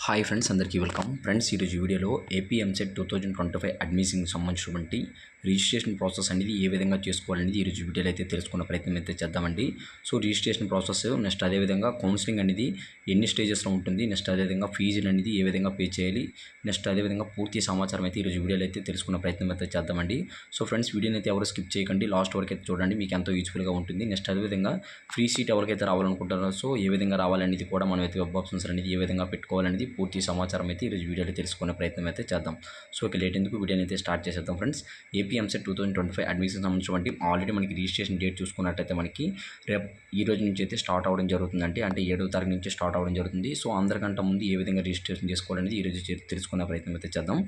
Hi friends, అందరికీ welcome. Friends, ఈరోజు వీడియోలో ఏపీ ఎంసెట్ 2025 అడ్మిషన్కి సంబంధించినటువంటి రిజిస్ట్రేషన్ ప్రాసెస్ అనేది ఏ విధంగా చేసుకోవాలనేది ఈరోజు వీడియోలో అయితే తెలుసుకునే ప్రయత్నం అయితే చేద్దామండి. సో రిజిస్ట్రేషన్ ప్రాసెస్, నెక్స్ట్ అదేవిధంగా కౌన్సిలింగ్ అనేది ఎన్ని స్టేజెస్లో ఉంటుంది, నెక్స్ట్ అదేవిధంగా ఫీజులు అనేది ఏ విధంగా పే చేయాలి, నెక్స్ట్ అదేవిధంగా పూర్తి సమాచారం అయితే ఈరోజు వీడియోలో అయితే తెలుసుకునే ప్రయత్నం అయితే చేద్దామండి. సో ఫ్రెండ్స్, వీడియోని అయితే ఎవరు స్కిప్ చేయకండి, లాస్ట్ వరకు అయితే చూడండి, మీకు ఎంతో యూజ్ఫుల్గా ఉంటుంది. నెక్స్ట్ అదేవిధంగా ఫ్రీ సీట్ ఎవరికైతే రావాలనుకుంటారో సో ఏ విధంగా రావాలనేది కూడా మనం అయితే వెబ్ ఆప్షన్స్ అనేది ఏ విధంగా పెట్టుకోవాలనేది పూర్తి సమాచారం అయితే ఈరోజు వీడియోలో తెలుసుకునే ప్రయత్నం అయితే చేద్దాం. సో ఇక లేట్ ఎందుకు వీడియోని అయితే స్టార్ట్ చేసేద్దాం. ఫ్రెండ్స్, ఏపీ ఎంసెట్ 2025 అడ్మిషన్ సంబంధించినటువంటి ఆల్రెడీ మనకి రిజిస్ట్రేషన్ డేట్ చూసుకున్నట్టయితే మనకి రేపు ఈ రోజు నుంచి అయితే స్టార్ట్ అవ్వడం జరుగుతుందండి. అంటే 7వ తారీఖు నుంచి స్టార్ట్ అవ్వడం జరుగుతుంది. సో అందరికంటే ముందు ఏ విధంగా రిజిస్ట్రేషన్ చేసుకోవాలనేది ఈరోజు తెలుసుకునే ప్రయత్నం అయితే చేద్దాం.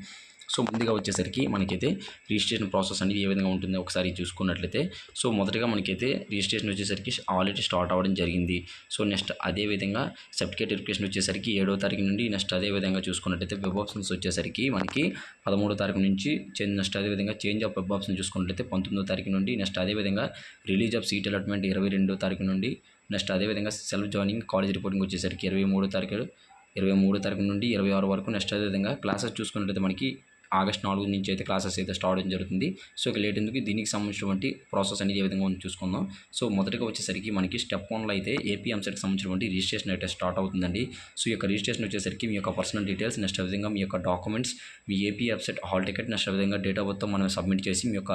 సో ముందుగా వచ్చేసరికి మనకైతే రిజిస్ట్రేషన్ ప్రాసెస్ అనేది ఏ విధంగా ఉంటుందో ఒకసారి చూసుకున్నట్లయితే, సో మొదటగా మనకైతే రిజిస్ట్రేషన్ వచ్చేసరికి ఆల్రెడీ స్టార్ట్ అవ్వడం జరిగింది. సో నెక్స్ట్ అదేవిధంగా సర్టిఫికేట్ వెరిఫికేషన్ వచ్చేసరికి 7వ తారీఖు నుండి, నెక్స్ట్ అదేవిధంగా చూసుకున్నట్లయితే వెబ్ ఆప్షన్స్ వచ్చేసరికి మనకి 13వ తారీఖు నుంచి, నెక్స్ట్ అదేవిధంగా చేంజ్ ఆఫ్ వెబ్ ఆప్షన్ చూసుకున్నట్లయితే 19వ తారీఖు నుండి, నెక్స్ట్ అదేవిధంగా రిలీజ్ ఆఫ్ సీట్ అలాట్మెంట్ 22వ తారీఖు నుండి, నెక్స్ట్ అదేవిధంగా సెల్ఫ్ జాయినింగ్ కాలేజ్ రిపోర్టింగ్ వచ్చేసరికి 23వ తారీఖు నుండి 26 వరకు, నెక్స్ట్ అదేవిధంగా క్లాసెస్ చూసుకున్నట్లయితే మనకి ఆగస్ట్ 4 నుంచి అయితే క్లాసెస్ అయితే స్టార్ట్ అవ్వడం జరుగుతుంది. సో ఇక లేట్ ఎందుకు, దీనికి సంబంధించినటువంటి ప్రాసెస్ అనేది ఏ విధంగా ఉందో చూసుకుందాం. సో మొదటగా వచ్చేసరికి మనకి స్టెప్ 1లో అయితే ఏపీ ఎంసెట్కి సంబంధించినటువంటి రిజిస్ట్రేషన్ అయితే స్టార్ట్ అవుతుందండి. సో ఈ యొక్క రిజిస్ట్రేషన్ వచ్చేసరికి మీ యొక్క పర్సనల్ డీటెయిల్స్, నెక్స్ట్ విధంగా మీ యొక్క డాక్యుమెంట్స్, మీ AP EAMCET hall ticket, next విధంగా డేట్ ఆఫ్ బర్త్ మనం సబ్మిట్ చేసి మీ యొక్క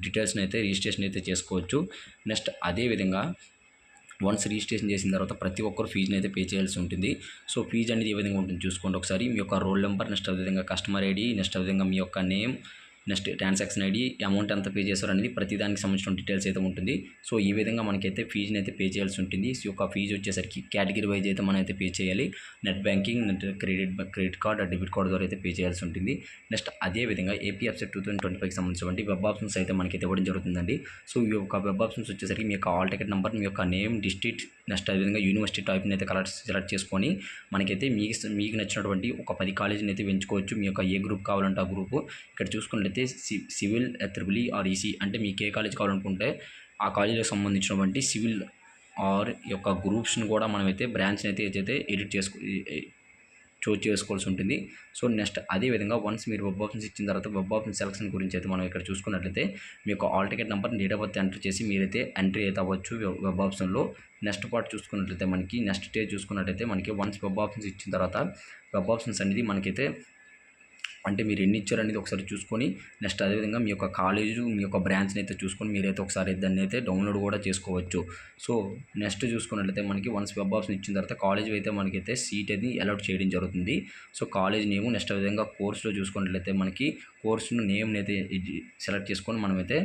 డీటెయిల్స్ని అయితే రిజిస్ట్రేషన్ అయితే చేసుకోవచ్చు. నెక్స్ట్ అదేవిధంగా వన్స్ రిజిస్ట్రేషన్ చేసిన తర్వాత ప్రతి ఒక్కరు ఫీజుని అయితే పే చేయాల్సి ఉంటుంది. సో ఫీజు అనేది ఏ విధంగా ఉంటుంది చూసుకోండి ఒకసారి. మీ యొక్క రోల్ నెంబర్, నెక్స్ట్ అదేవిధంగా కస్టమర్ ఐడి, నెక్స్ట్ అదేవిధంగా మీ యొక్క name, next transaction ID, amount ఎంత పే చేశారు అనేది ప్రతి దానికి సంబంధించిన డీటెయిల్స్ అయితే ఉంటుంది. సో ఈ విధంగా మనకైతే ఫీజుని అయితే పే చేయాల్సి ఉంటుంది. సో యొక్క ఫీజు వచ్చేసరికి కేటగిరీ వైజ్ అయితే మనం అయితే పే చేయాలి. Net banking, credit card, debit card ద్వారా అయితే పే చేయాల్సి ఉంటుంది. నెక్స్ట్ అదేవిధంగా ఏపీ ఎంసెట్ 2025కి సంబంధించినటువంటి వెబ్ ఆప్షన్స్ అయితే మనకైతే ఇవ్వడం జరుగుతుందండి. సో ఈ యొక్క వెబ్ ఆప్షన్స్ వచ్చేసరికి మీ యొక్క హాల్ టికెట్ నెంబర్, మీ యొక్క నేమ్, డిస్ట్రిక్ట్, నెక్స్ట్ అదేవిధంగా యూనివర్సిటీ టైప్ని అయితే సెలెక్ట్ చేసుకొని మనకైతే మీకు నచ్చినటువంటి ఒక 10 కాలేజీని అయితే ఎంచుకోవచ్చు. మీ యొక్క ఏ గ్రూప్ కావాలంటే ఆ గ్రూపు ఇక్కడ చూసుకున్నట్లయితే సివిల్, త్రిబుల్ ఆర్ ఈసీ అంటే మీకు ఏ కాలేజ్ కావాలనుకుంటే ఆ కాలేజీకి సంబంధించినటువంటి సివిల్ ఆర్ యొక్క గ్రూప్స్ని కూడా మనమైతే బ్రాంచ్ని అయితే ఎడిట్ చూజ్ చేసుకోవాల్సి ఉంటుంది. సో నెక్స్ట్ అదేవిధంగా వన్స్ మీరు వెబ్ ఆప్షన్స్ ఇచ్చిన తర్వాత వెబ్ ఆప్షన్ సెలక్షన్ గురించి అయితే మనం ఇక్కడ చూసుకున్నట్లయితే మీ యొక్క hall ticket number, date of birth enter చేసి మీరైతే ఎంట్రీ అయితే అవ్వచ్చు వెబ్ ఆప్షన్లో. నెక్స్ట్ పార్ట్ చూసుకున్నట్లయితే మనకి నెక్స్ట్ స్టేజ్ చూసుకున్నట్లయితే మనకి వన్స్ వెబ్ ఆప్షన్స్ ఇచ్చిన తర్వాత వెబ్ ఆప్షన్స్ అనేది మనకైతే అంటే మీరు ఎన్ని ఇచ్చారనేది ఒకసారి చూసుకొని, నెక్స్ట్ అదేవిధంగా మీ యొక్క కాలేజు, మీ యొక్క బ్రాంచ్ని అయితే చూసుకొని మీరైతే ఒకసారి దాన్ని అయితే డౌన్లోడ్ కూడా చేసుకోవచ్చు. సో నెక్స్ట్ చూసుకున్నట్లయితే మనకి వన్స్ వెబ్ ఆప్షన్ ఇచ్చిన తర్వాత కాలేజ్ అయితే మనకైతే సీట్ అనేది అలాట్ చేయడం జరుగుతుంది. సో కాలేజ్ నేము, నెక్స్ట్ అదేవిధంగా కోర్సులో చూసుకున్నట్లయితే మనకి కోర్సును నేమ్ని అయితే సెలెక్ట్ చేసుకొని మనమైతే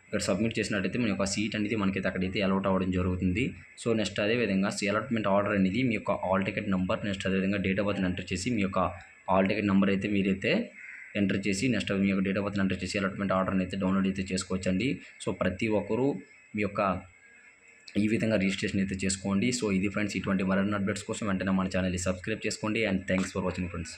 ఇక్కడ సబ్మిట్ చేసినట్టయితే మన యొక్క సీట్ అనేది మనకైతే అక్కడైతే అలాట్ అవ్వడం జరుగుతుంది. సో నెక్స్ట్ అదేవిధంగా అలాట్మెంట్ ఆర్డర్ అనేది మీ యొక్క హాల్ టికెట్ నెంబర్, నెక్స్ట్ అదేవిధంగా డేట్ ఆఫ్ బర్త్ ఎంటర్ చేసి మీ యొక్క హాల్ టికెట్ నెంబర్ అయితే మీరైతే ఎంటర్ చేసి, నెక్స్ట్ మీ యొక్క డేట్ ఆఫ్ బర్త్ ఎంటర్ చేసి అలాట్మెంట్ ఆర్డర్ని అయితే డౌన్లోడ్ అయితే చేసుకోవచ్చండి. సో ప్రతి ఒక్కరూ మీ యొక్క ఈ విధంగా రిజిస్ట్రేషన్ అయితే చేసుకోండి. సో ఇది ఫ్రెండ్స్, ఇటువంటి మరిన్ని అప్డేట్స్ కోసం వెంటనే మన ఛానల్ని సబ్స్క్రైబ్ చేసుకోండి. And thanks for watching friends.